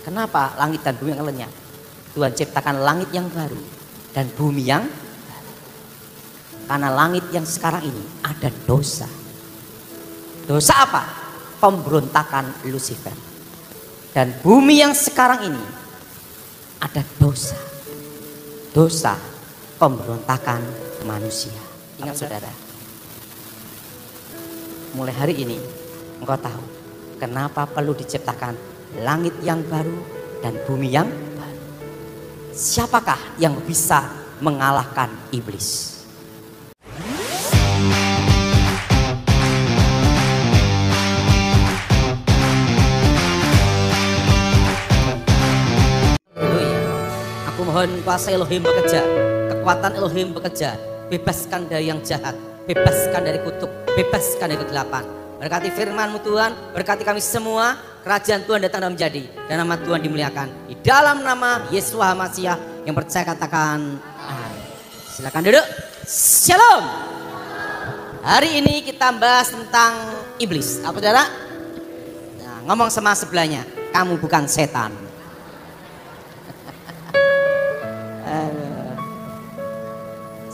Kenapa langit dan bumi akan lenyap? Tuhan ciptakan langit yang baru dan bumi yang baru. Karena langit yang sekarang ini ada dosa. Dosa apa? Pemberontakan Lucifer. Dan bumi yang sekarang ini ada dosa. Dosa pemberontakan manusia. Ingat saudara, mulai hari ini engkau tahu kenapa perlu diciptakan langit yang baru dan bumi yang baru. Siapakah yang bisa mengalahkan iblis? Aku mohon kuasa Elohim bekerja, kekuatan Elohim bekerja, bebaskan dari yang jahat, bebaskan dari kutuk, bebaskan dari kegelapan. Berkati firman-Mu Tuhan, berkati kami semua, kerajaan Tuhan datang dan menjadi, dan nama Tuhan dimuliakan. Di dalam nama Yesus Masiah yang percaya katakan amin. Silakan duduk. Shalom. Hari ini kita bahas tentang iblis. Apa saudara? Nah, ngomong sama sebelahnya, kamu bukan setan.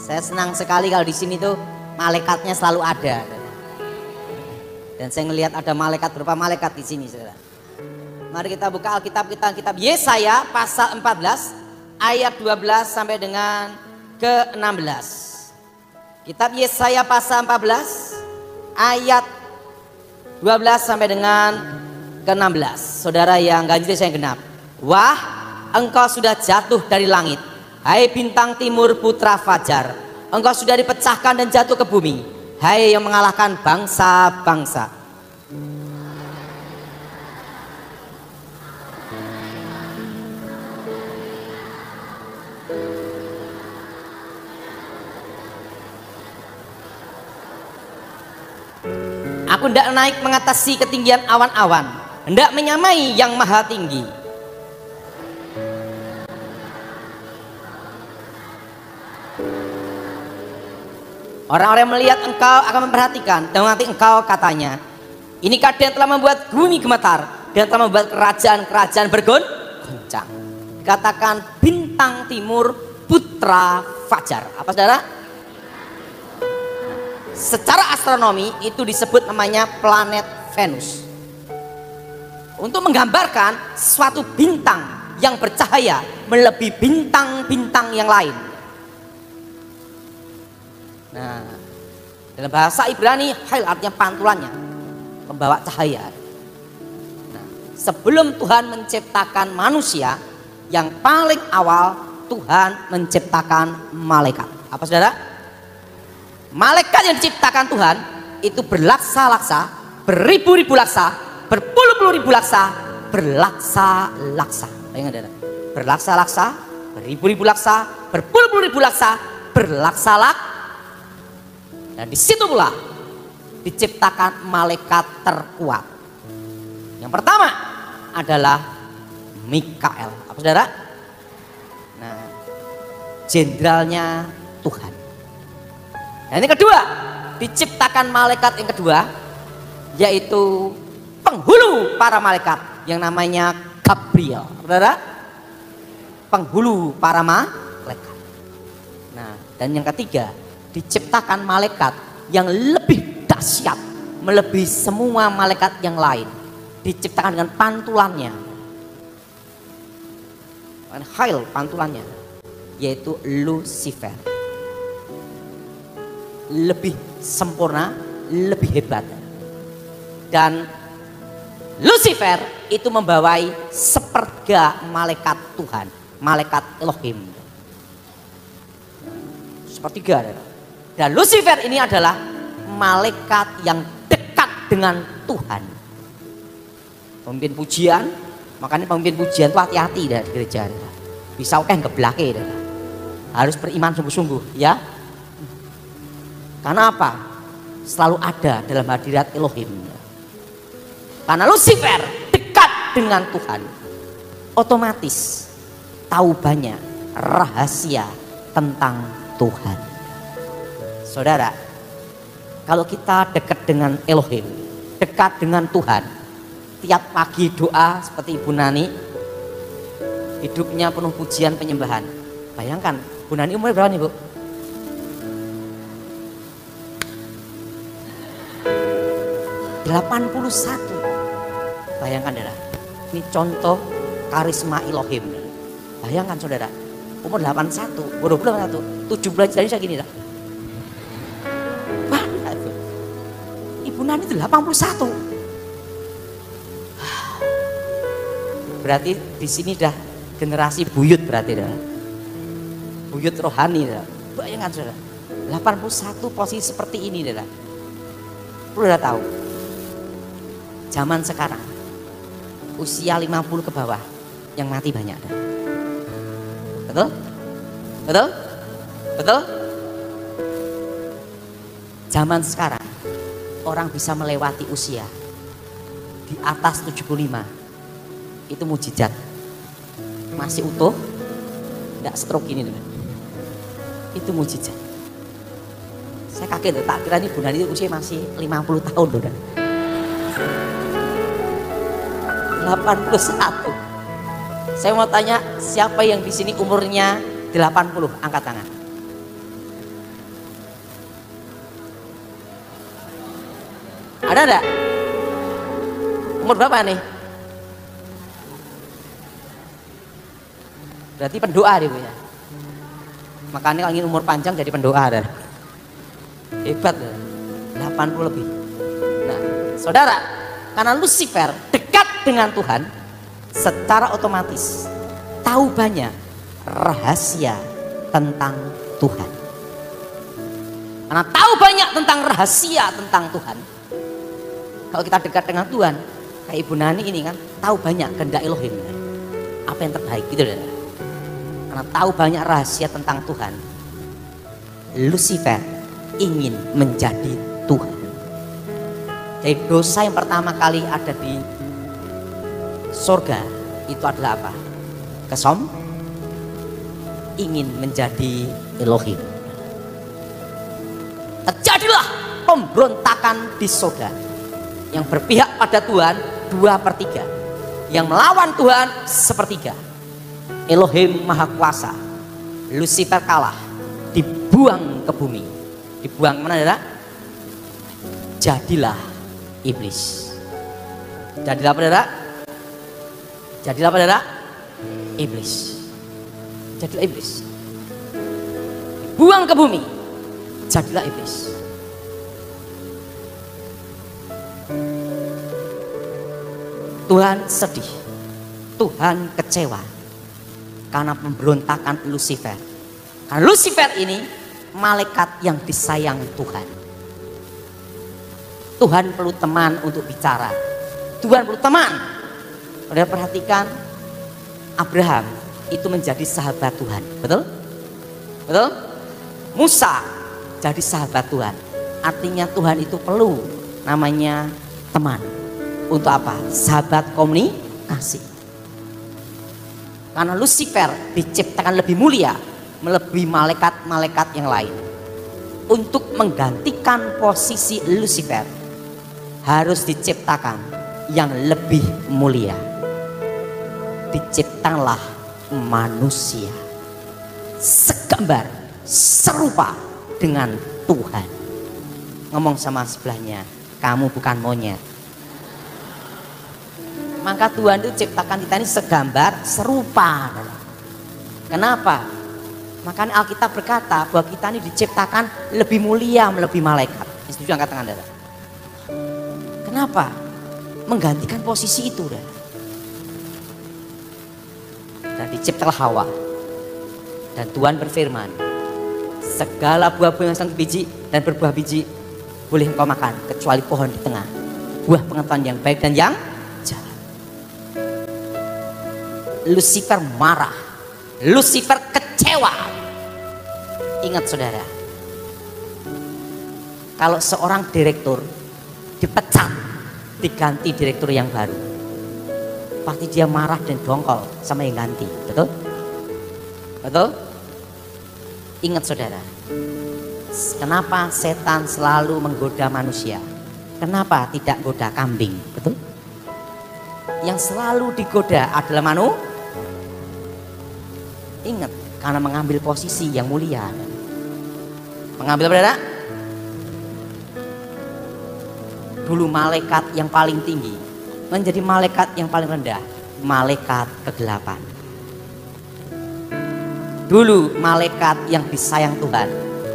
Saya senang sekali kalau di sini tuh malaikatnya selalu ada. Dan saya melihat ada malaikat, beberapa malaikat di sini, saudara. Mari kita buka Alkitab kita, kitab Yesaya pasal 14 ayat 12 sampai dengan ke-16. Kitab Yesaya pasal 14 ayat 12 sampai dengan ke-16. Saudara yang ganjil saya genap. Wah, engkau sudah jatuh dari langit, hai bintang timur putra fajar. Engkau sudah dipecahkan dan jatuh ke bumi, hai yang mengalahkan bangsa-bangsa. Aku hendak naik mengatasi ketinggian awan-awan, hendak menyamai yang maha tinggi. Orang-orang melihat engkau akan memperhatikan, dan nanti engkau katanya, inikah dia telah membuat bumi gemetar, dia telah membuat kerajaan-kerajaan bergoncang. Dikatakan bintang timur putra fajar. Apa saudara? Secara astronomi itu disebut namanya planet Venus. Untuk menggambarkan suatu bintang yang bercahaya melebihi bintang-bintang yang lain. Nah, dalam bahasa Ibrani, hail artinya pantulannya, pembawa cahaya. Nah, sebelum Tuhan menciptakan manusia, yang paling awal Tuhan menciptakan malaikat. Apa saudara? Malaikat yang diciptakan Tuhan itu berlaksa-laksa, beribu-ribu laksa, berpuluh-puluh ribu laksa, berlaksa-laksa. Ingat saudara? Berlaksa-laksa, beribu-ribu laksa, berpuluh-puluh ribu laksa, berlaksa-laksa. Dan di situ pula diciptakan malaikat terkuat. Yang pertama adalah Mikael. Apa saudara? Nah, jenderalnya Tuhan. Dan yang kedua, diciptakan malaikat yang kedua, yaitu penghulu para malaikat yang namanya Gabriel. Saudara? Penghulu para malaikat. Nah, dan yang ketiga, diciptakan malaikat yang lebih dahsyat melebihi semua malaikat yang lain, diciptakan dengan pantulannya, hail pantulannya, yaitu Lucifer. Lebih sempurna, lebih hebat. Dan Lucifer itu membawai sepertiga malaikat Tuhan, malaikat Elohim. Sepertiga. Dan Lucifer ini adalah malaikat yang dekat dengan Tuhan. Pemimpin pujian, makanya pemimpin pujian itu hati-hati dari gereja. Bisa oke ngeblake. Harus beriman sungguh-sungguh ya. Karena apa? Selalu ada dalam hadirat Elohim. Karena Lucifer dekat dengan Tuhan, otomatis tahu banyak rahasia tentang Tuhan. Saudara, kalau kita dekat dengan Elohim, dekat dengan Tuhan, tiap pagi doa seperti Ibu Nani, hidupnya penuh pujian penyembahan. Bayangkan, Bu Nani umurnya berapa nih Bu? ...81. Bayangkan saudara, ini contoh karisma Elohim. Bayangkan saudara, umur 81, baru 81, 7 bulan jadi saya gini dah. Ibu Nani itu 81. Berarti di sini dah generasi buyut berarti dah. Buyut rohani dah. Bayangkan saudara, 81 posisi seperti ini dah. Perlu dah tahu. Zaman sekarang usia 50 ke bawah yang mati banyak dah. Betul? Betul? Betul? Zaman sekarang orang bisa melewati usia di atas 75 itu mujizat, masih utuh, tidak stroke ini teman. Itu mujizat. Saya kaget loh, tak kira ini Bu Nani usia masih 50 tahun loh. 81. Saya mau tanya, siapa yang di sini umurnya 80? Angkat tangan. Ada enggak? Umur berapa nih? Berarti pendoa dia punya. Makanya kalau ingin umur panjang jadi pendoa dah. Hebat dah. 80 lebih. Nah, saudara, karena Lucifer dekat dengan Tuhan, secara otomatis tahu banyak rahasia tentang Tuhan. Karena tahu banyak tentang rahasia tentang Tuhan, kalau kita dekat dengan Tuhan, kayak Ibu Nani ini kan tahu banyak kehendak Elohim, apa yang terbaik gitu deh. Karena tahu banyak rahasia tentang Tuhan, Lucifer ingin menjadi Tuhan. Jadi dosa yang pertama kali ada di surga itu adalah apa? Ingin menjadi Elohim. Terjadilah pemberontakan di surga. Yang berpihak pada Tuhan 2/3, yang melawan Tuhan 1/3. Elohim Maha Kuasa, Lucifer kalah, dibuang ke bumi. Dibuang kemana saudara? Jadilah iblis. Jadilah apa saudara? Jadilah apa saudara? Iblis. Jadilah iblis. Buang ke bumi. Jadilah iblis. Tuhan sedih. Tuhan kecewa karena pemberontakan Lucifer. Karena Lucifer ini malaikat yang disayang Tuhan. Tuhan perlu teman untuk bicara. Tuhan perlu teman. Udah perhatikan, Abraham itu menjadi sahabat Tuhan, betul? Betul? Musa jadi sahabat Tuhan. Artinya Tuhan itu perlu namanya teman. Untuk apa? Sahabat komunikasi. Karena Lucifer diciptakan lebih mulia melebihi malaikat-malaikat yang lain. Untuk menggantikan posisi Lucifer harus diciptakan yang lebih mulia. Diciptakanlah manusia segambar serupa dengan Tuhan. Ngomong sama sebelahnya, kamu bukan monyet. Maka Tuhan itu ciptakan kita ini segambar serupa. Kenapa? Makanya Alkitab berkata bahwa kita ini diciptakan lebih mulia melebihi malaikat. Setuju angkat tangan saudara. Kenapa? Menggantikan posisi itu. Dan diciptalah Hawa. Dan Tuhan berfirman, segala buah-buah yang sang biji dan berbuah biji boleh engkau makan kecuali pohon di tengah, buah pengetahuan yang baik dan yang jahat. Lucifer marah, Lucifer kecewa. Ingat saudara, kalau seorang direktur dipecat, diganti direktur yang baru, pasti dia marah dan dongkol sama yang ganti, betul? Betul? Ingat saudara, kenapa setan selalu menggoda manusia? Kenapa tidak goda kambing, betul? Yang selalu digoda adalah Ingat, karena mengambil posisi yang mulia. Mengambil berada? Dulu malaikat yang paling tinggi menjadi malaikat yang paling rendah, malaikat kegelapan. Dulu malaikat yang disayang Tuhan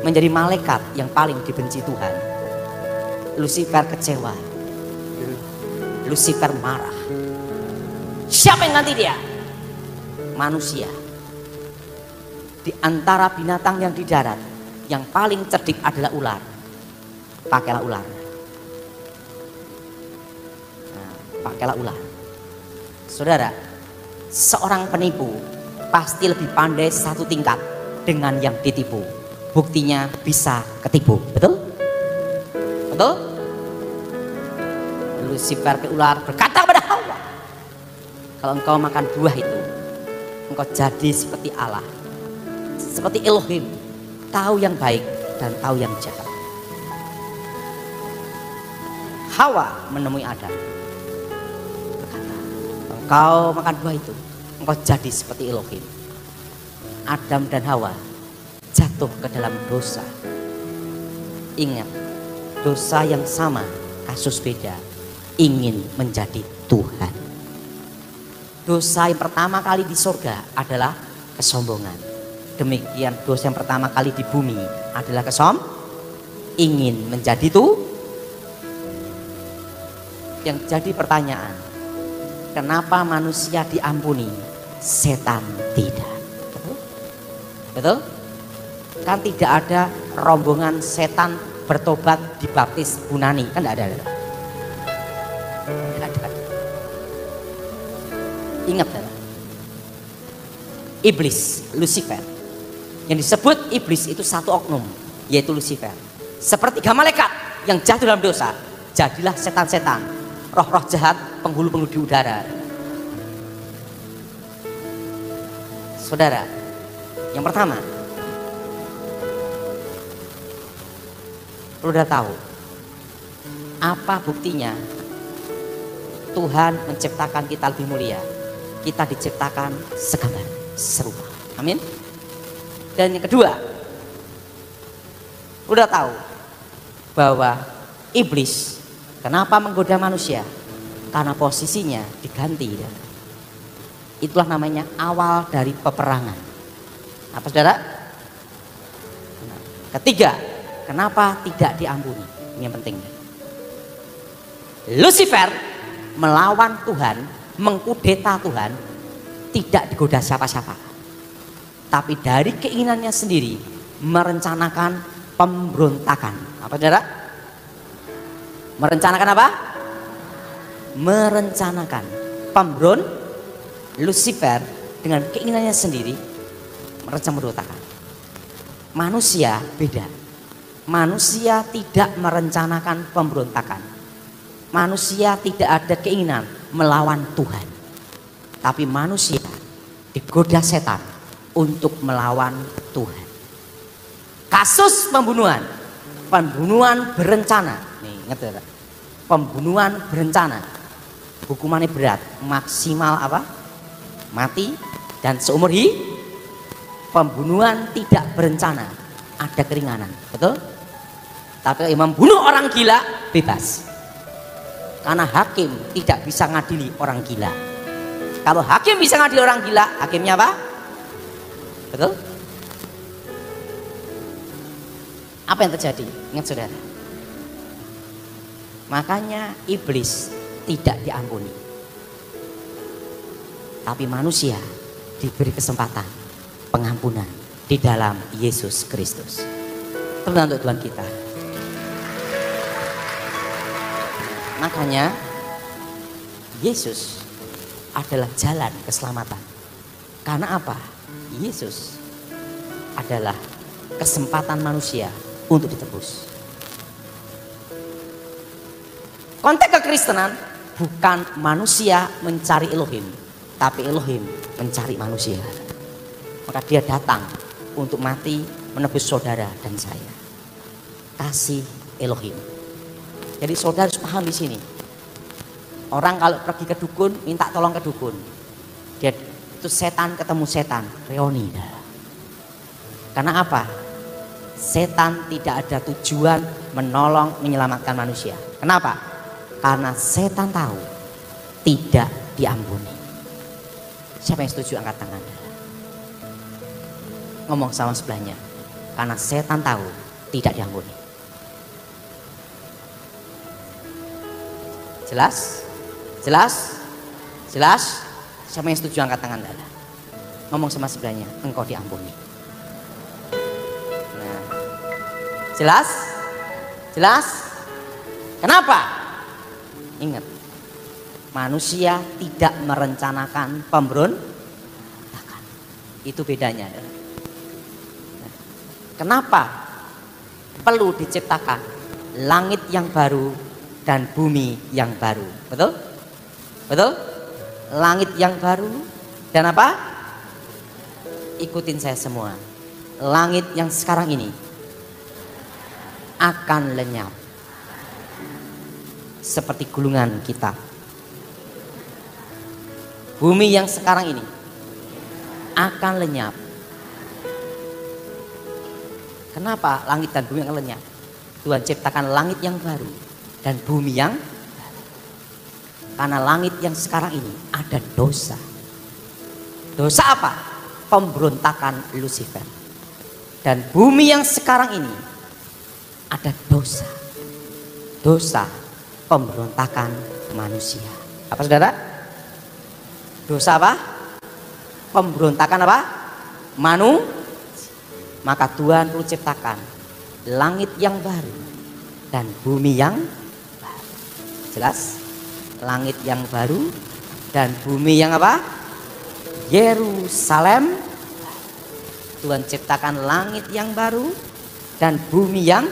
menjadi malaikat yang paling dibenci Tuhan. Lucifer kecewa, Lucifer marah. Siapa yang ganti dia? Manusia. Di antara binatang yang di darat, yang paling cerdik adalah ular. Pakailah ular. Nah, pakailah ular. Saudara, seorang penipu pasti lebih pandai satu tingkat dengan yang ditipu. Buktinya bisa ketipu, betul? Betul? Lucifer ke ular berkata kepada Hawa, kalau engkau makan buah itu, engkau jadi seperti Allah, seperti Elohim, tahu yang baik dan tahu yang jahat. Hawa menemui Adam, berkata, engkau makan buah itu, engkau jadi seperti Elohim. Adam dan Hawa jatuh ke dalam dosa. Ingat, dosa yang sama, kasus beda, ingin menjadi Tuhan. Dosa yang pertama kali di surga adalah kesombongan. Demikian dosa yang pertama kali di bumi adalah ingin menjadi Yang jadi pertanyaan, kenapa manusia diampuni, setan tidak? Betul? Kan tidak ada rombongan setan bertobat dibaptis Bunani, kan tidak ada. Ingat, iblis, Lucifer, yang disebut iblis itu satu oknum, yaitu Lucifer. Sepertiga malaikat yang jatuh dalam dosa, jadilah setan-setan, roh-roh jahat, penghulu-penghulu di udara. Saudara, yang pertama, lu udah tahu apa buktinya Tuhan menciptakan kita lebih mulia? Kita diciptakan segambar, serupa. Amin. Dan yang kedua, udah tahu bahwa iblis kenapa menggoda manusia? Karena posisinya diganti. Itulah namanya awal dari peperangan. Apa saudara? Ketiga, kenapa tidak diampuni? Ini yang penting. Lucifer melawan Tuhan, mengkudeta Tuhan, tidak digoda siapa-siapa. Tapi dari keinginannya sendiri merencanakan pemberontakan. Apa saudara? Merencanakan apa? Merencanakan Lucifer dengan keinginannya sendiri merencanakan pemberontakan. Manusia beda. Manusia tidak merencanakan pemberontakan. Manusia tidak ada keinginan melawan Tuhan. Tapi manusia digoda setan untuk melawan Tuhan. Kasus pembunuhan berencana. Nih, ingat ya, pembunuhan berencana. Hukumannya berat, maksimal apa? Mati dan seumur hidup. Pembunuhan tidak berencana, ada keringanan, betul? Tapi membunuh orang gila bebas. Karena hakim tidak bisa ngadili orang gila. Kalau hakim bisa ngadili orang gila, hakimnya apa? Betul? Apa yang terjadi? Ingat saudara. Makanya iblis tidak diampuni. Tapi manusia diberi kesempatan pengampunan di dalam Yesus Kristus. Tepuk untuk Tuhan kita. Makanya Yesus adalah jalan keselamatan. Karena apa? Yesus adalah kesempatan manusia untuk ditebus. Konteks kekristenan bukan manusia mencari Elohim, tapi Elohim mencari manusia. Maka dia datang untuk mati menebus saudara dan saya. Kasih Elohim. Jadi saudara harus paham di sini. Orang kalau pergi ke dukun minta tolong ke dukun, dia Itu setan ketemu setan, reuni. Karena apa? Setan tidak ada tujuan menolong, menyelamatkan manusia. Kenapa? Karena setan tahu tidak diampuni. Siapa yang setuju angkat tangan? Ngomong sama sebelahnya. Karena setan tahu tidak diampuni. Jelas? Jelas? Jelas? Siapa yang setuju angkat tangan? Ngomong sama sebelahnya, engkau diampuni. Nah, jelas? Jelas? Kenapa? Ingat, manusia tidak merencanakan pemberontakan. Itu bedanya. Kenapa perlu diciptakan langit yang baru dan bumi yang baru? Betul? Betul? Langit yang baru dan apa? Ikutin saya semua. Langit yang sekarang ini akan lenyap seperti gulungan kitab. Bumi yang sekarang ini akan lenyap. Kenapa langit dan bumi akan lenyap? Tuhan ciptakan langit yang baru dan bumi yang baru. Karena langit yang sekarang ini ada dosa. Dosa apa? Pemberontakan Lucifer. Dan bumi yang sekarang ini ada dosa. Dosa pemberontakan manusia. Apa saudara? Dosa apa? Pemberontakan apa? Maka Tuhan perlu ciptakan langit yang baru dan bumi yang baru. Jelas? Langit yang baru dan bumi yang apa? Yerusalem. Tuhan ciptakan langit yang baru dan bumi yang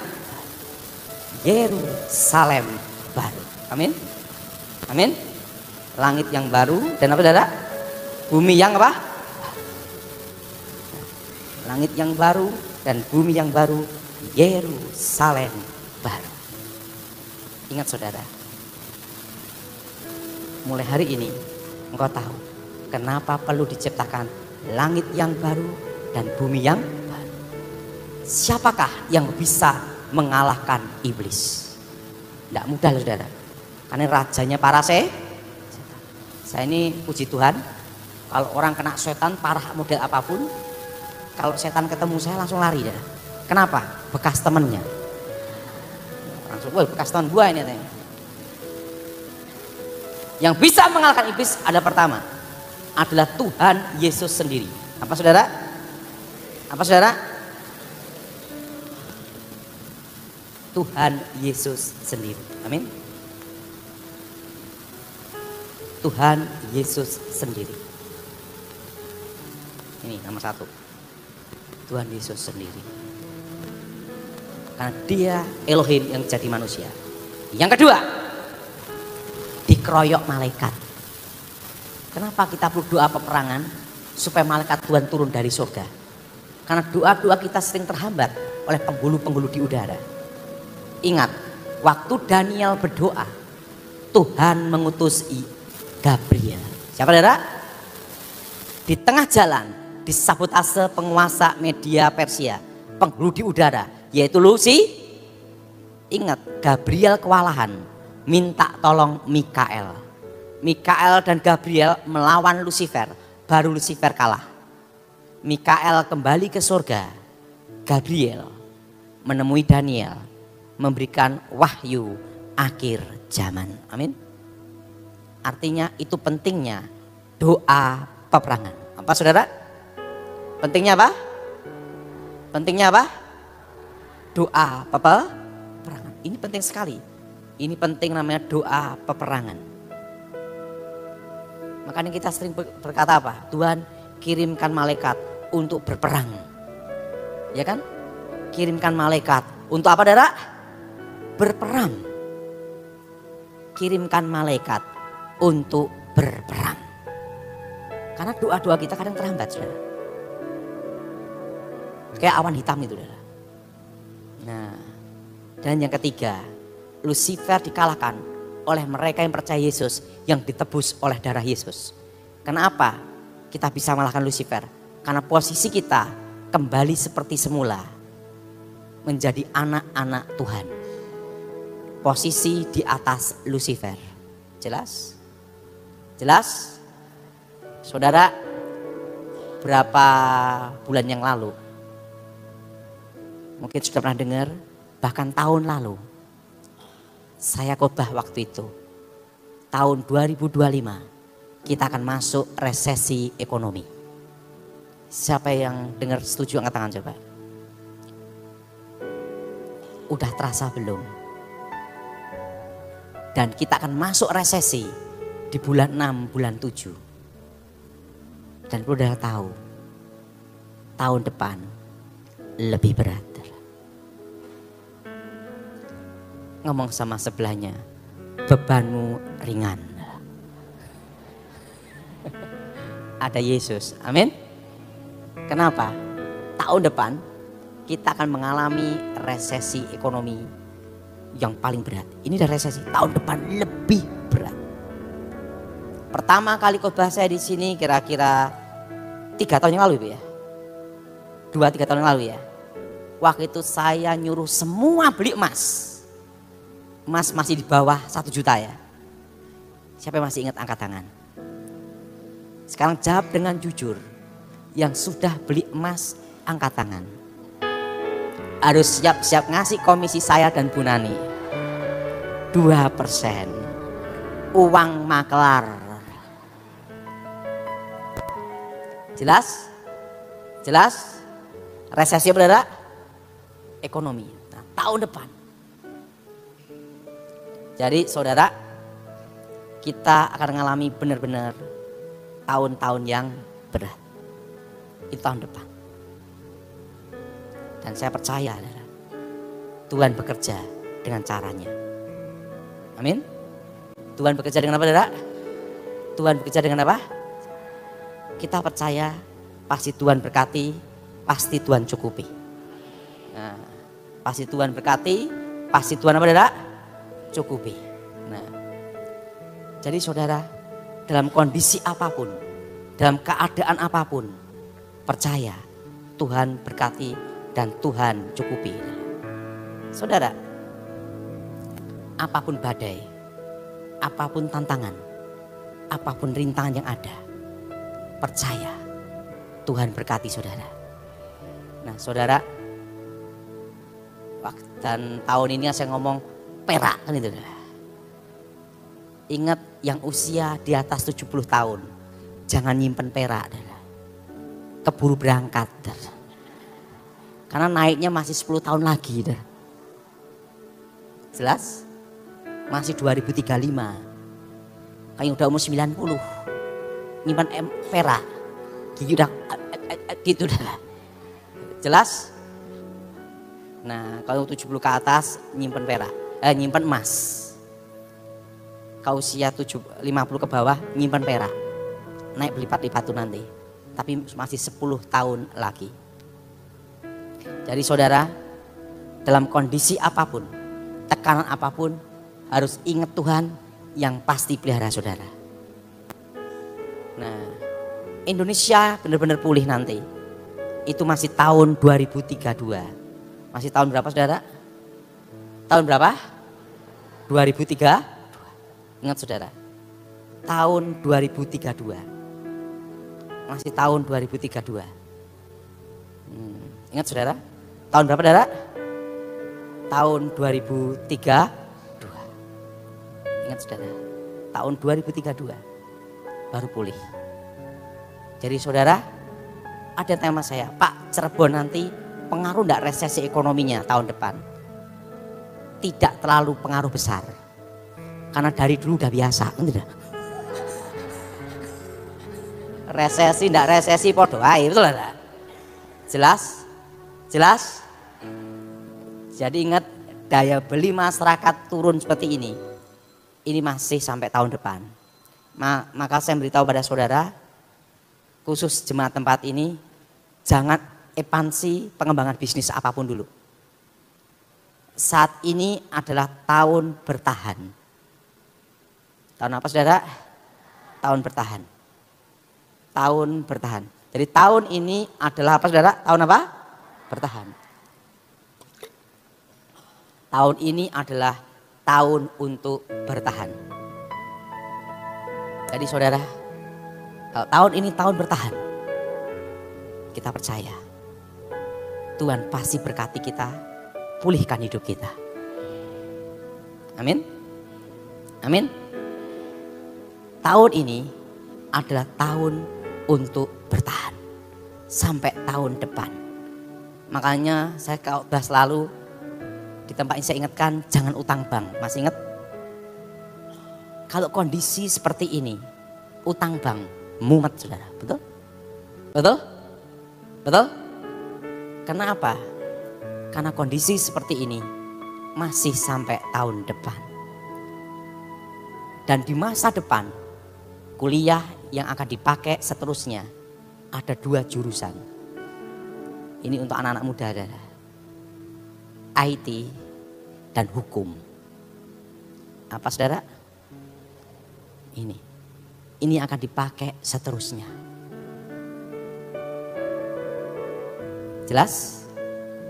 Yerusalem baru. Amin. Amin. Langit yang baru dan apa saudara? Bumi yang apa? Langit yang baru dan bumi yang baru, Yerusalem baru. Ingat saudara, mulai hari ini engkau tahu kenapa perlu diciptakan langit yang baru dan bumi yang baru. Siapakah yang bisa mengalahkan iblis? Tidak mudah saudara, karena rajanya para setan. Saya ini puji Tuhan, kalau orang kena setan parah model apapun, kalau setan ketemu saya langsung lari. Ya. Kenapa? Bekas temennya. Langsung, wah bekas teman gua ini. Yang bisa mengalahkan iblis ada pertama, adalah Tuhan Yesus sendiri. Apa saudara? Apa saudara? Tuhan Yesus sendiri. Amin. Tuhan Yesus sendiri. Ini nomor satu. Tuhan Yesus sendiri. Karena dia Elohim yang jadi manusia. Yang kedua, dikeroyok malaikat. Kenapa kita perlu doa peperangan? Supaya malaikat Tuhan turun dari surga. Karena doa-doa kita sering terhambat oleh penghulu-penghulu di udara. Ingat, waktu Daniel berdoa, Tuhan mengutus Gabriel. Siapa saudara? Di tengah jalan disabotase penguasa media Persia, penghulu di udara, yaitu Lucy. Ingat, Gabriel kewalahan, minta tolong Mikael. Mikael dan Gabriel melawan Lucifer, baru Lucifer kalah. Mikael kembali ke surga. Gabriel menemui Daniel, memberikan wahyu akhir zaman. Amin. Artinya itu pentingnya doa peperangan. Apa saudara? Pentingnya apa? Pentingnya apa? Doa peperangan. Ini penting sekali. Ini penting namanya doa peperangan. Makanya kita sering berkata apa? Tuhan kirimkan malaikat untuk berperang. Ya kan? Kirimkan malaikat untuk apa saudara? Berperang. Kirimkan malaikat untuk berperang. Karena doa-doa kita kadang terhambat saudara. Kayak awan hitam itu saudara. Nah, dan yang ketiga, Lucifer dikalahkan oleh mereka yang percaya Yesus, yang ditebus oleh darah Yesus. Kenapa? kita bisa mengalahkan Lucifer? Karena posisi kita kembali seperti semula. Menjadi anak-anak Tuhan. Posisi di atas Lucifer. Jelas? Jelas? Saudara, berapa bulan yang lalu, mungkin sudah pernah dengar, bahkan tahun lalu, saya khotbah waktu itu, tahun 2025, kita akan masuk resesi ekonomi. Siapa yang dengar setuju angkat tangan coba? Udah terasa belum? Dan kita akan masuk resesi di bulan 6, bulan 7. Dan perlu udah tahu, tahun depan lebih berat. Ngomong sama sebelahnya, bebanmu ringan. Ada Yesus, amin. Kenapa? Tahun depan kita akan mengalami resesi ekonomi yang paling berat. Ini adalah resesi, tahun depan lebih berat. Pertama kali khotbah saya di sini kira-kira 3 tahun yang lalu ya. 2-3 tahun yang lalu ya. Waktu itu saya nyuruh semua beli emas. Emas masih di bawah 1 juta ya. Siapa yang masih ingat angkat tangan? Sekarang jawab dengan jujur. Yang sudah beli emas angkat tangan. Harus siap-siap ngasih komisi saya dan Bu Nani. 2%. Uang maklar. Jelas? Jelas? Resesi saudara? Ekonomi. Nah, tahun depan. Jadi saudara, kita akan mengalami benar-benar tahun-tahun yang berat. Itu tahun depan. Dan saya percaya saudara, Tuhan bekerja dengan caranya. Amin. Tuhan bekerja dengan apa saudara? Tuhan bekerja dengan apa? Kita percaya pasti Tuhan berkati, pasti Tuhan cukupi. Nah, pasti Tuhan berkati, pasti Tuhan apa saudara? Cukupi. Nah, jadi saudara, dalam kondisi apapun, dalam keadaan apapun, percaya Tuhan berkati dan Tuhan cukupi. Saudara, apapun badai, apapun tantangan, apapun rintangan yang ada, percaya Tuhan berkati saudara. Nah saudara, dan tahun ini saya ngomong perak kan itu. Ingat yang usia di atas 70 tahun, jangan nyimpen perak. Keburu berangkat. Karena naiknya masih 10 tahun lagi. Jelas? Masih 2035. Kayak udah umur 90. Nyimpan perak. Gigi udah gitu dah. Jelas? Nah, kalau 70 ke atas nyimpan perak, nyimpan emas. Kalau usia 50 ke bawah nyimpan perak. Naik berlipat-lipat tuh nanti. Tapi masih 10 tahun lagi. Jadi saudara, dalam kondisi apapun, tekanan apapun, harus ingat Tuhan yang pasti pelihara saudara. Nah, Indonesia benar-benar pulih nanti. Itu masih tahun 2032. Masih tahun berapa saudara? Tahun berapa? 2003. Ingat saudara. Tahun 2032. Masih tahun 2032. Ingat saudara? Tahun berapa saudara? Tahun 2032. Ingat saudara? Tahun 2032. Baru pulih. Jadi saudara, ada tema saya, Pak, Cirebon nanti pengaruh enggak resesi ekonominya tahun depan? Tidak terlalu pengaruh besar. Karena dari dulu udah biasa. Resesi enggak resesi podo ae, betul enggak? Jelas? Jelas? Jadi ingat, daya beli masyarakat turun seperti ini. Ini masih sampai tahun depan. Maka saya beritahu pada saudara, khusus jemaat tempat ini, jangan ekspansi pengembangan bisnis apapun dulu. Saat ini adalah tahun bertahan. Tahun apa saudara? Tahun bertahan. tahun bertahan. Jadi tahun ini adalah apa saudara? Tahun apa? Bertahan. Tahun ini adalah tahun untuk bertahan. Jadi saudara, kalau tahun ini tahun bertahan, kita percaya Tuhan pasti berkati kita, pulihkan hidup kita. Amin. Amin. Tahun ini adalah tahun untuk bertahan sampai tahun depan. Makanya saya kalau selalu di tempat ini saya ingatkan, jangan utang bank. Masih ingat? Kalau kondisi seperti ini, utang bank mumet saudara, betul? Betul? Betul? Karena apa? Karena kondisi seperti ini masih sampai tahun depan. Dan di masa depan, kuliah yang akan dipakai seterusnya ada 2 jurusan. Ini untuk anak-anak muda saudara. IT dan hukum. Apa saudara? Ini akan dipakai seterusnya. Jelas?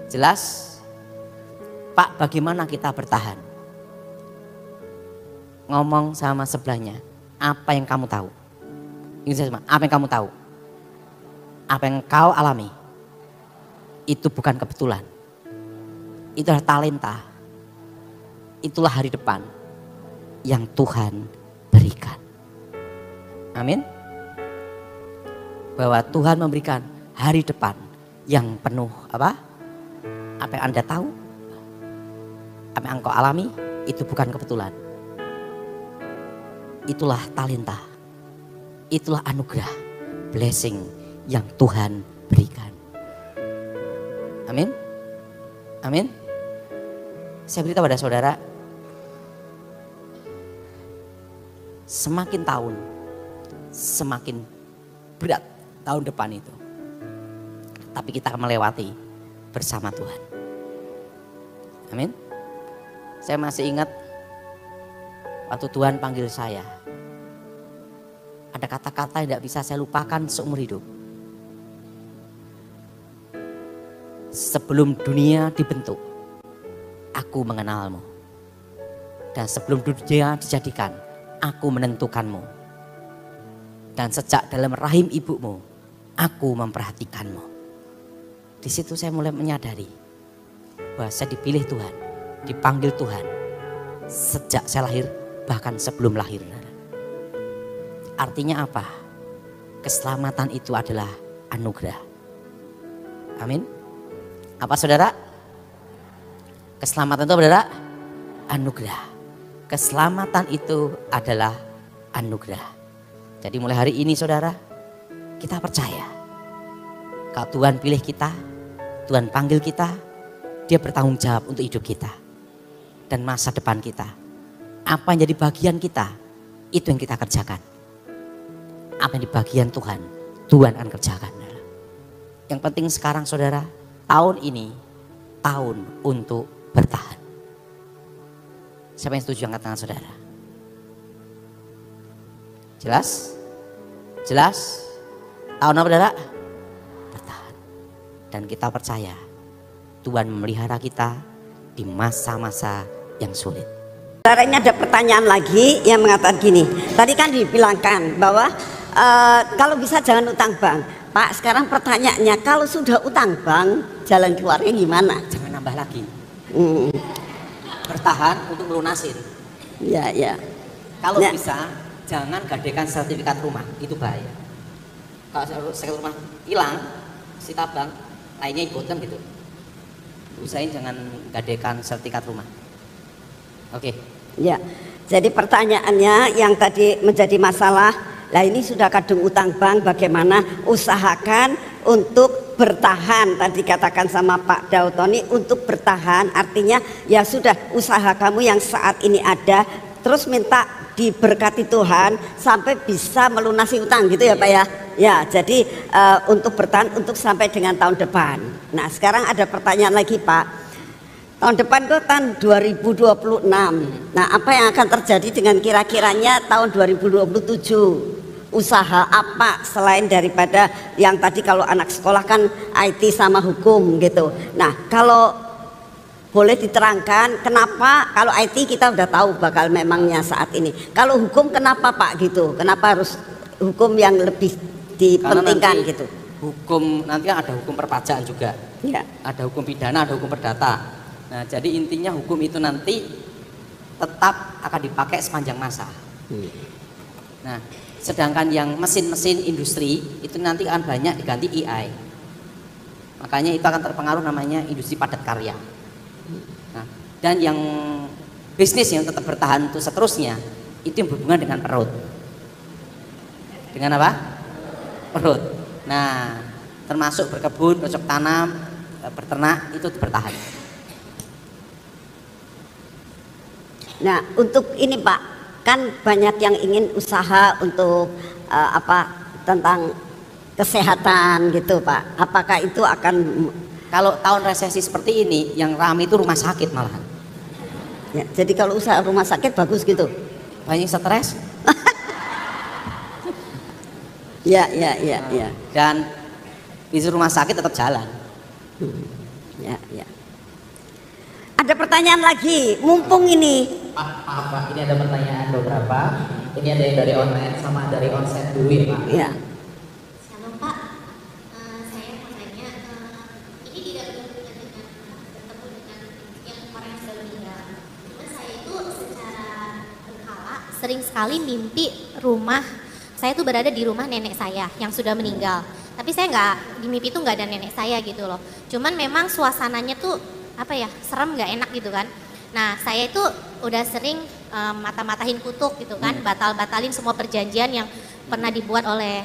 Jelas? Pak, bagaimana kita bertahan? Ngomong sama sebelahnya, apa yang kamu tahu? Ini saya sama, apa yang kamu tahu? Apa yang kau alami? Itu bukan kebetulan. Itu adalah talenta. Itulah hari depan yang Tuhan berikan. Amin. Bahwa Tuhan memberikan hari depan yang penuh apa? Apa yang Anda tahu? Apa yang engkau alami? Itu bukan kebetulan. Itulah talenta. Itulah anugerah, blessing yang Tuhan berikan. Amin. Amin. Saya beritahu pada saudara, semakin tahun, semakin berat tahun depan itu. Tapi kita akan melewati bersama Tuhan. Amin. Saya masih ingat waktu Tuhan panggil saya. Ada kata-kata yang tidak bisa saya lupakan seumur hidup. Sebelum dunia dibentuk, aku mengenalmu. Dan sebelum dunia dijadikan, aku menentukanmu. Dan sejak dalam rahim ibumu, aku memperhatikanmu. Di situ saya mulai menyadari bahwa saya dipilih Tuhan, dipanggil Tuhan. Sejak saya lahir, bahkan sebelum lahir. Artinya apa? Keselamatan itu adalah anugerah. Amin. Apa saudara? Keselamatan itu saudara? Anugerah. Keselamatan itu adalah anugerah. Jadi mulai hari ini saudara, kita percaya. Kalau Tuhan pilih kita, Tuhan panggil kita, Dia bertanggung jawab untuk hidup kita. Dan masa depan kita. Apa yang jadi bagian kita, itu yang kita kerjakan. Apa yang di bagian Tuhan, Tuhan akan kerjakan. Yang penting sekarang saudara, tahun ini tahun untuk bertahan. Siapa yang setuju angkat tangan saudara? Jelas? Jelas? Tahun apa saudara? Bertahan. Dan kita percaya Tuhan memelihara kita di masa-masa yang sulit. Saudara, ini ada pertanyaan lagi yang mengatakan gini. Tadi kan dibilangkan bahwa kalau bisa jangan utang bank. Pak, sekarang pertanyaannya, kalau sudah utang bank, jalan keluarnya gimana? Jangan nambah lagi. Bertahan untuk melunasin. Ya, ya. Kalau bisa, jangan gadekan sertifikat rumah, itu bahaya. Kalau sertifikat rumah hilang, sita bank, lainnya ikut kan gitu. Usahain jangan gadekan sertifikat rumah. Oke. Ya, jadi pertanyaannya yang tadi menjadi masalah, lah ini sudah kadung utang bank, bagaimana usahakan untuk bertahan. Tadi katakan sama Pak Dautoni untuk bertahan, artinya ya sudah usaha kamu yang saat ini ada, terus minta diberkati Tuhan sampai bisa melunasi utang gitu ya Pak ya. Ya, jadi untuk bertahan untuk sampai dengan tahun depan. Nah sekarang ada pertanyaan lagi Pak. Tahun depan itu tahun 2026. Nah apa yang akan terjadi dengan kira-kiranya tahun 2027? usaha apa selain daripada yang tadi kalau anak sekolah kan IT sama hukum gitu. Nah, kalau boleh diterangkan kenapa kalau IT kita udah tahu bakal memangnya saat ini. Kalau hukum kenapa Pak gitu? Kenapa harus hukum yang lebih dipentingkan gitu? Hukum nanti ada hukum perpajakan juga. Ya. Ada hukum pidana, ada hukum perdata. Nah, jadi intinya hukum itu nanti tetap akan dipakai sepanjang masa. Nah, sedangkan yang mesin-mesin industri itu nanti akan banyak diganti AI. Makanya itu akan terpengaruh namanya industri padat karya. Nah, dan yang bisnis yang tetap bertahan itu seterusnya itu yang berhubungan dengan perut. Dengan apa? Perut. Nah, termasuk berkebun, bercocok tanam, berternak itu bertahan. Nah, untuk ini Pak, kan banyak yang ingin usaha untuk tentang kesehatan gitu Pak. Apakah itu akan kalau tahun resesi seperti ini yang ramai itu rumah sakit malahan. Ya, jadi kalau usaha rumah sakit bagus gitu. Banyak stres. Ya. Dan di rumah sakit tetap jalan. Ya. Ada pertanyaan lagi, mumpung ini. Pak, ini ada pertanyaan beberapa. Ini ada yang dari online sama dari onsite dulu ya Pak. Ya. Shalom Pak, saya mau tanya, ini tidak berhubungan dengan bertemu dengan yang orang yang sudah meninggal. Cuma saya itu secara berkala sering sekali mimpi rumah, saya tuh berada di rumah nenek saya yang sudah meninggal. Tapi saya nggak, di mimpi itu nggak ada nenek saya gitu loh. Cuman memang suasananya tuh apa ya, serem, nggak enak gitu kan. Nah, saya itu udah sering mata-matahin kutuk gitu kan, batalin semua perjanjian yang pernah dibuat oleh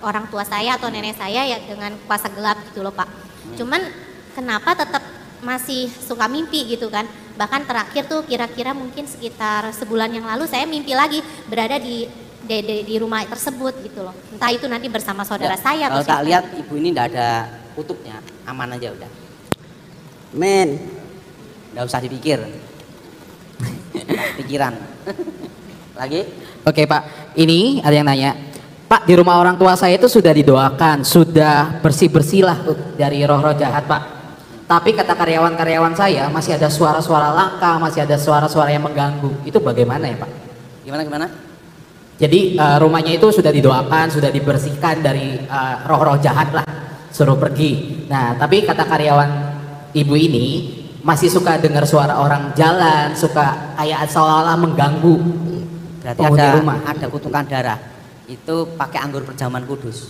orang tua saya atau nenek saya ya dengan kuasa gelap gitu loh Pak. Cuman kenapa tetap masih suka mimpi gitu kan. Bahkan terakhir tuh kira-kira mungkin sekitar sebulan yang lalu saya mimpi lagi berada di rumah tersebut gitu loh. Entah itu nanti bersama saudara saya atau kalau tak siapa. lihat ibu ini enggak ada kutubnya, aman aja udah. Men. Enggak usah dipikir. Pikiran. Lagi? Oke Pak, ini ada yang nanya. Pak, di rumah orang tua saya itu sudah didoakan, sudah bersih-bersih lah dari roh-roh jahat Pak. Tapi kata karyawan-karyawan saya masih ada suara-suara langka, masih ada suara-suara yang mengganggu. Itu bagaimana ya Pak? Gimana? Jadi rumahnya itu sudah didoakan, sudah dibersihkan dari roh-roh jahat lah, suruh pergi. Nah, tapi kata karyawan ibu ini masih suka dengar suara orang jalan, suka kayak seolah-olah mengganggu. Berarti penghuni rumah. ada kutukan darah. Itu pakai anggur perjamuan kudus.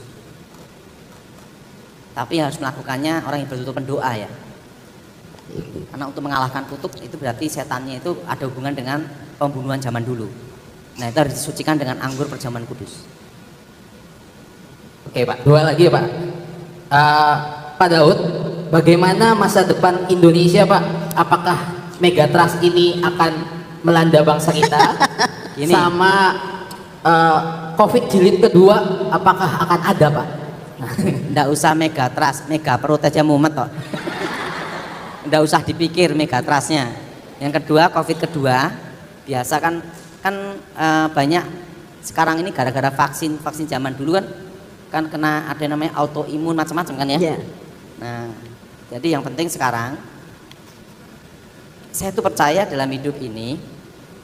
Tapi harus melakukannya orang yang betul-betul pendoa ya. Karena untuk mengalahkan kutuk itu berarti setannya itu ada hubungan dengan pembunuhan zaman dulu. Nah, itu harus disucikan dengan anggur perjamuan kudus. Oke Pak, dua lagi ya Pak. Pak Daud, bagaimana masa depan Indonesia Pak? Apakah Megatrust ini akan melanda bangsa kita? Ini. Sama COVID jilid kedua, apakah akan ada Pak? Nggak usah Megatrust, mega perut aja mumet kok. Nggak usah dipikir Megatrustnya. Yang kedua, COVID kedua, biasa kan banyak sekarang ini gara-gara vaksin zaman dulu kan kena ada namanya autoimun macam-macam kan ya. Yeah. Nah, jadi yang penting sekarang saya tuh percaya dalam hidup ini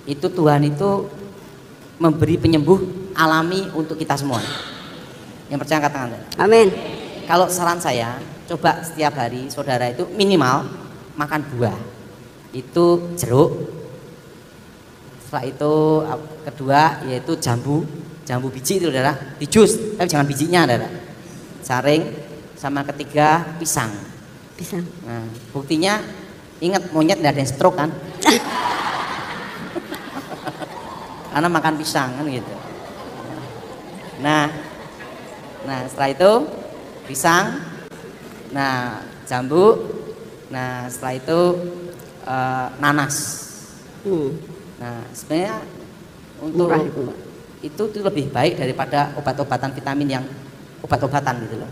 itu Tuhan itu memberi penyembuh alami untuk kita semua. Yang percaya katakan. Amin. Kalau saran saya, coba setiap hari saudara itu minimal makan buah. Itu jeruk. Setelah itu kedua yaitu jambu biji itu saudara, di jus, tapi jangan bijinya saudara. Saring, sama ketiga pisang. Nah, buktinya ingat monyet tidak ada yang stroke kan? Karena makan pisang kan gitu. Nah setelah itu pisang, nah jambu, nah setelah itu nanas. Nah sebenarnya untuk itu lebih baik daripada obat-obatan vitamin yang obat-obatan gitu loh.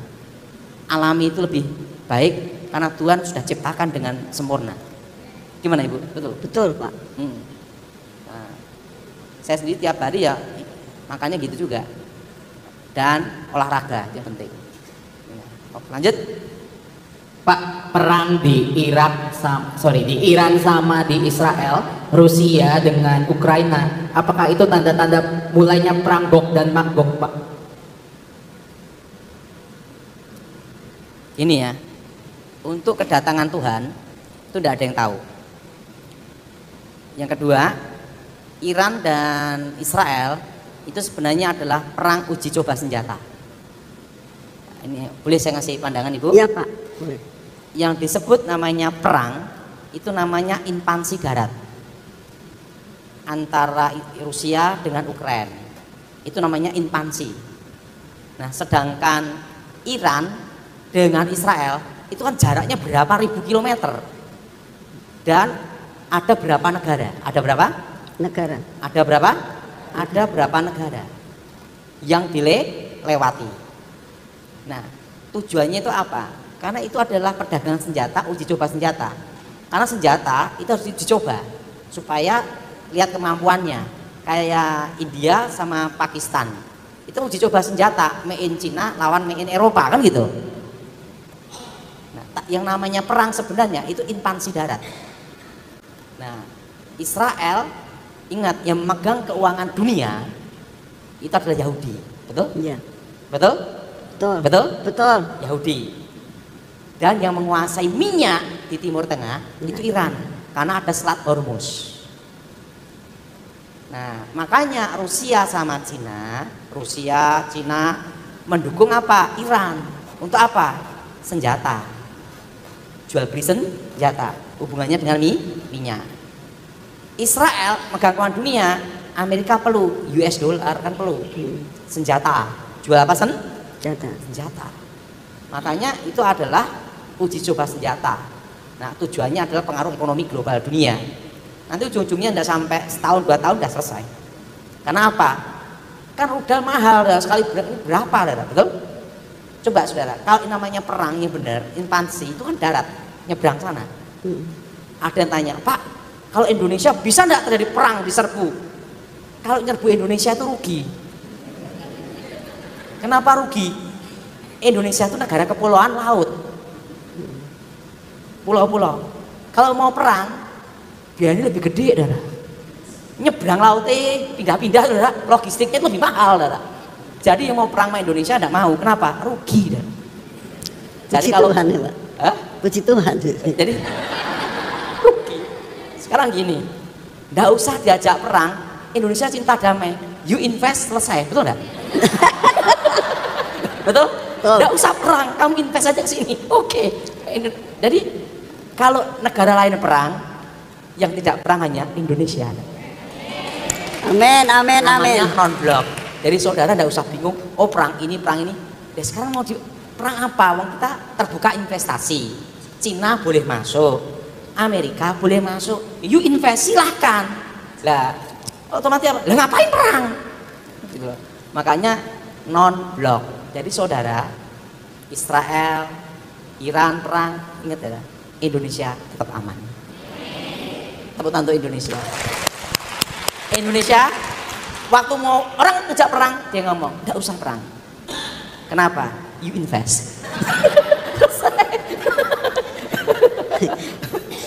Alami itu lebih baik karena Tuhan sudah ciptakan dengan sempurna. Gimana Ibu? Betul Pak. Nah, saya sendiri tiap hari ya makanya gitu juga. dan olahraga itu yang penting. Lanjut. Pak, perang di di Iran sama di Israel, Rusia dengan Ukraina, apakah itu tanda-tanda mulainya perang Gog dan Magog, Pak? Ini ya, untuk kedatangan Tuhan itu tidak ada yang tahu. Yang kedua, Iran dan Israel itu sebenarnya adalah perang uji coba senjata. Ini boleh saya ngasih pandangan Ibu? Iya Pak, boleh. Yang disebut namanya perang itu namanya invasi darat antara Rusia dengan Ukraina, itu namanya invasi. Nah, sedangkan Iran dengan Israel itu kan jaraknya berapa ribu kilometer dan ada berapa negara? Ada berapa Negara. Ada berapa? Ada berapa negara yang dilewati. Nah, tujuannya itu apa? Karena itu adalah perdagangan senjata, uji coba senjata. Karena senjata itu harus diuji coba supaya lihat kemampuannya. Kayak India sama Pakistan, itu uji coba senjata, made in Cina lawan made in Eropa, kan gitu. Nah, yang namanya perang sebenarnya itu invasi darat. Nah, Israel, ingat, yang memegang keuangan dunia itu adalah Yahudi, betul? Iya. Betul? Betul. Betul? Betul. Yahudi. Dan yang menguasai minyak di Timur Tengah itu Iran, karena ada Selat Hormuz. Nah, makanya Rusia sama Cina, Cina mendukung apa? Iran. Untuk apa? Senjata. Jual beli senjata. Hubungannya dengan minyak. Israel megang keuangan dunia, Amerika perlu US dollar, kan perlu senjata. Jual apa senjata. Makanya itu adalah uji coba senjata. Nah, tujuannya adalah pengaruh ekonomi global dunia. Nanti ujung-ujungnya tidak sampai setahun 2 tahun sudah selesai. Karena apa? Kan rudal mahal, sekali berapa, betul? Coba saudara, kalau namanya perang yang benar, invasi itu kan darat, nyebrang sana. Ada yang tanya, Pak, kalau Indonesia bisa enggak terjadi perang diserbu? Kalau nyerbu Indonesia itu rugi. Kenapa rugi? Indonesia itu negara kepulauan laut, pulau-pulau. Kalau mau perang, biayanya lebih gede, Dara. Nyebrang lautnya, pindah-pindah, Dara. Logistiknya itu lebih mahal, Dara. Jadi yang mau perang sama Indonesia tidak mau. Kenapa? Rugi, Dara. Jadi Puji kalau Tuhan ya Pak. Puji Tuhan. Jadi rugi. Sekarang gini, tidak usah diajak perang. Indonesia cinta damai. You invest, selesai, betul nggak? Betul? Tidak usah perang, kamu invest aja ke sini. Oke. Jadi kalau negara lain perang, yang tidak perang hanya Indonesia. Amin, amin, amin. Namanya non-blok. Jadi saudara tidak usah bingung, oh perang ini. Ya sekarang mau perang apa? Wong kita terbuka investasi. Cina boleh masuk, Amerika boleh masuk. You invest, silahkan. Lah, otomatis apa? Lah ngapain perang? Gitu. Makanya non-blok. Jadi saudara, Israel, Iran perang, ingat ya, Indonesia tetap aman. Tepuk tangan untuk Indonesia. Indonesia, waktu mau orang ngejak perang, dia ngomong, tidak usah perang. Kenapa? You invest.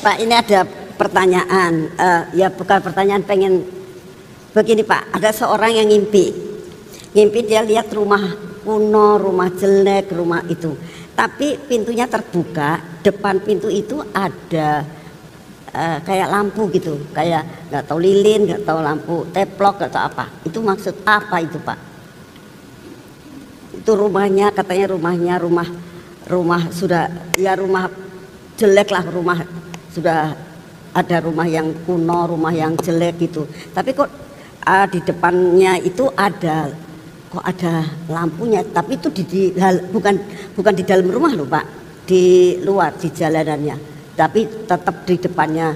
Pak, ini ada pertanyaan. Ya bukan pertanyaan, pengen begini Pak. Ada seorang yang ngimpi dia lihat rumah kuno, rumah jelek, rumah itu. Tapi pintunya terbuka, depan pintu itu ada kayak lampu gitu, kayak nggak tahu lilin, nggak tahu lampu teplok, nggak tahu apa. Itu maksud apa itu Pak? Itu rumahnya, katanya rumah sudah, ya rumah jelek lah, rumah sudah ada rumah yang kuno, rumah yang jelek gitu. Tapi kok di depannya itu ada lampunya, tapi itu bukan di dalam rumah loh Pak, di luar, di jalanannya, tapi tetap di depannya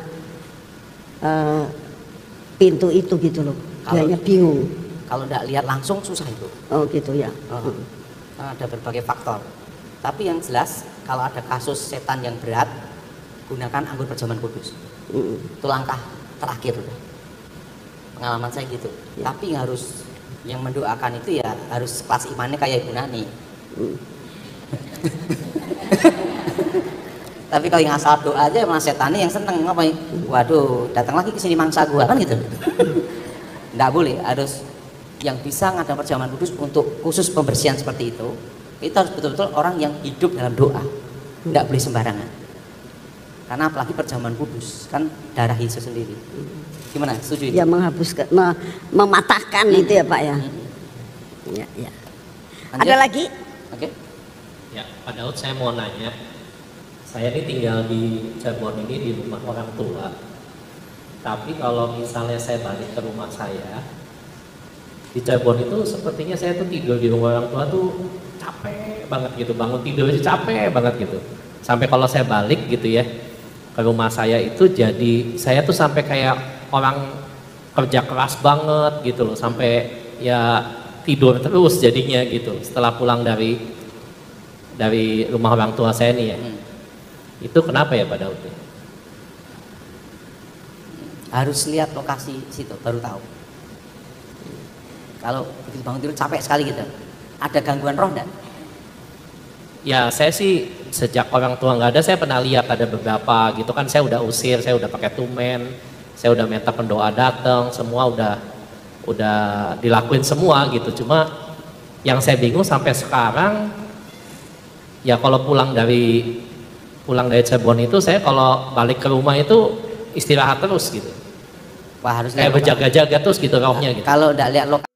pintu itu gitu loh. Kayaknya bingung. Kalau tidak lihat langsung susah itu. Oh gitu ya. Ada berbagai faktor. Tapi yang jelas kalau ada kasus setan yang berat, gunakan anggur perjamuan kudus. Itu langkah terakhir. Pengalaman saya gitu. Ya. Tapi harus Yang mendoakan itu ya harus kelas imannya kayak Ibu Nani. Tapi kalau yang asal doa aja malah setannya yang seneng ngapain? Waduh, datang lagi ke sini mangsa gua kan gitu. Nggak boleh, harus yang bisa ngadain perjamuan kudus untuk khusus pembersihan seperti itu. Kita harus betul-betul orang yang hidup dalam doa. Nggak boleh sembarangan. Karena apalagi perjamuan kudus kan darah Yesus sendiri. Gimana? Setuju itu? Ya menghapuskan, mematahkan itu ya Pak ya. Ya, ya. Lanjut. Ada lagi? Oke. Ya, Pak Daud, saya mau nanya. Saya ini tinggal di Cirebon ini di rumah orang tua. Tapi kalau misalnya saya balik ke rumah saya, di Cirebon itu sepertinya saya tuh tidur di rumah orang tua tuh capek banget gitu. Bangun tidur aja capek banget gitu. Sampai kalau saya balik gitu ya ke rumah saya itu jadi saya tuh sampai kayak orang kerja keras banget gitu loh. Sampai ya tidur terus jadinya gitu setelah pulang dari rumah orang tua saya nih ya. Itu kenapa ya Pak Daud? Harus lihat lokasi situ baru tahu. Kalau begitu bangun tidur capek sekali gitu, ada gangguan roh enggak? Ya saya sih sejak orang tua nggak ada saya pernah lihat ada beberapa gitu kan, saya udah usir, saya udah pakai tumen, saya udah minta pendoa datang, semua udah dilakuin semua gitu. Cuma yang saya bingung sampai sekarang ya kalau pulang dari Cirebon itu saya kalau balik ke rumah itu istirahat terus gitu. Wah, harus Kayak lihat lokasi. berjaga-jaga terus gitu rohnya gitu. Kalau enggak lihat lokasi